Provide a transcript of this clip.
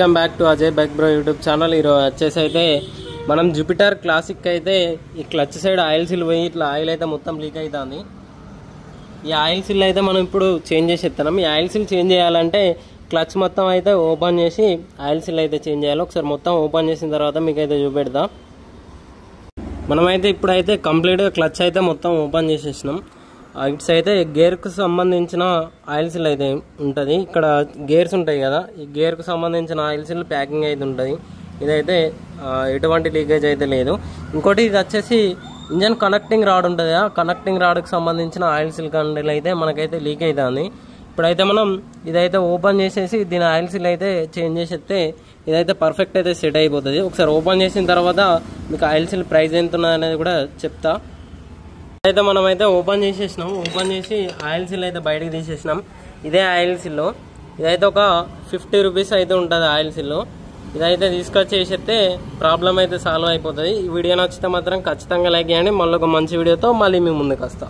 Welcome back to Ajay bike bro YouTube channel. ఈరోజు వచ్చేసి అయితే మనం జూపిటర్ క్లాసిక్ అయితే ఈ క్లచ్ సైడ్ ఆయిల్ సీల్ పోయి ఇట్లా ఆయిల్ అయితే మొత్తం లీక్ అవుతుంది. ఈ ఆయిల్ సీల్ అయితే మనం ఇప్పుడు చేంజ్ చేసి ఇస్తున్నాం. ఈ ఆయిల్ సీల్ చేంజ్ చేయాలంటే క్లచ్ మొత్తం అయితే ఓపెన్ చేసి ఆయిల్ సీల్ అయితే చేంజ్ చేయాలి. ఒకసారి మొత్తం ఓపెన్ చేసిన తర్వాత మీకు అయితే చూపెడతా. మనమైతే ఇప్పుడైతే కంప్లీట్గా క్లచ్ అయితే మొత్తం ఓపెన్ చేసేసినాం. ఇట్స్ అయితే గేర్కు సంబంధించిన ఆయిల్ సీల్ అయితే ఉంటుంది. ఇక్కడ గేర్స్ ఉంటాయి కదా, ఈ గేర్కు సంబంధించిన ఆయిల్ సీల్ ప్యాకింగ్ అయితే ఉంటుంది. ఇదైతే ఎటువంటి లీకేజ్ అయితే లేదు. ఇంకోటి ఇది వచ్చేసి ఇంజన్ కనెక్టింగ్ రాడ్ ఉంటుంది కదా, కనెక్టింగ్ రాడ్కి సంబంధించిన ఆయిల్ సీల్ కండీలు అయితే మనకైతే లీక్ అవుతుంది. ఇప్పుడైతే మనం ఇదైతే ఓపెన్ చేసేసి దీని ఆయిల్ సీల్ అయితే చేంజ్ చేసేస్తే ఇదైతే పర్ఫెక్ట్ అయితే సెట్ అయిపోతుంది. ఒకసారి ఓపెన్ చేసిన తర్వాత మీకు ఆయిల్ సీల్ ప్రైస్ ఎంత ఉన్నది అనేది కూడా చెప్తా. అయితే మనమైతే ఓపెన్ చేసేసినాం. ఓపెన్ చేసి ఆయిల్ సీల్ అయితే బయటకు తీసేసినాం. ఇదే ఆయిల్ సీల్. ఇదైతే ఒక 50 రూపీస్ అయితే ఉంటుంది ఆయిల్ సీల్. ఇదైతే తీసుకొచ్చేసేస్తే ప్రాబ్లం అయితే సాల్వ్ అయిపోతుంది. ఈ వీడియో నచ్చితే మాత్రం ఖచ్చితంగా లైక్ చేయండి. మళ్ళీ ఒక మంచి వీడియోతో మళ్ళీ మీ ముందుకు వస్తా.